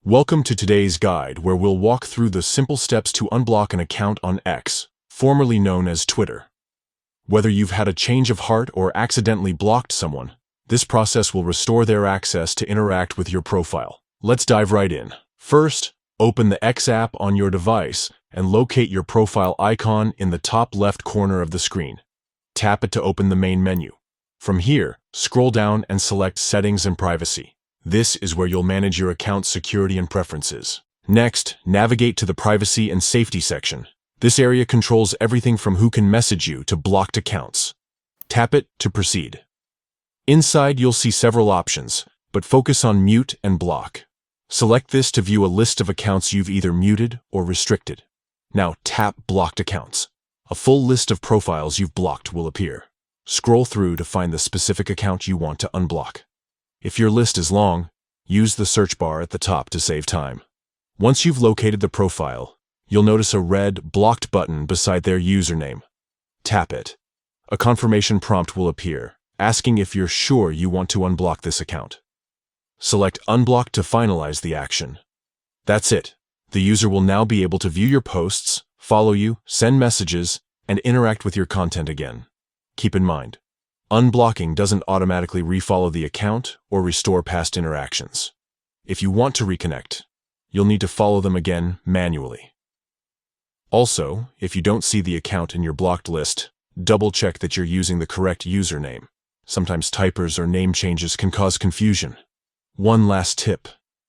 Welcome to today's guide, where we'll walk through the simple steps to unblock an account on X, formerly known as Twitter. Whether you've had a change of heart or accidentally blocked someone, this process will restore their access to interact with your profile. Let's dive right in. First, open the X app on your device and locate your profile icon in the top left corner of the screen. Tap it to open the main menu. From here, scroll down and select Settings and Privacy. This is where you'll manage your account's security and preferences. Next, navigate to the Privacy and Safety section. This area controls everything from who can message you to blocked accounts. Tap it to proceed. Inside, you'll see several options, but focus on Mute and Block. Select this to view a list of accounts you've either muted or restricted. Now tap Blocked Accounts. A full list of profiles you've blocked will appear. Scroll through to find the specific account you want to unblock. If your list is long, use the search bar at the top to save time. Once you've located the profile, you'll notice a red Blocked button beside their username. Tap it. A confirmation prompt will appear, asking if you're sure you want to unblock this account. Select Unblock to finalize the action. That's it. The user will now be able to view your posts, follow you, send messages, and interact with your content again. Keep in mind, unblocking doesn't automatically refollow the account or restore past interactions. If you want to reconnect, you'll need to follow them again manually. Also, if you don't see the account in your blocked list, double-check that you're using the correct username. Sometimes typos or name changes can cause confusion. One last tip.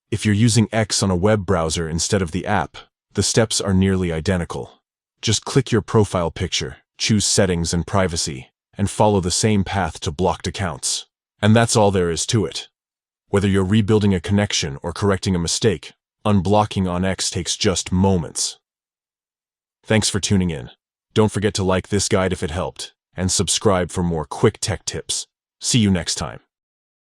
If you're using X on a web browser instead of the app, the steps are nearly identical. Just click your profile picture, choose Settings and Privacy, and follow the same path to blocked accounts. And that's all there is to it. Whether you're rebuilding a connection or correcting a mistake, unblocking on X takes just moments. Thanks for tuning in. Don't forget to like this guide if it helped, and subscribe for more quick tech tips. See you next time.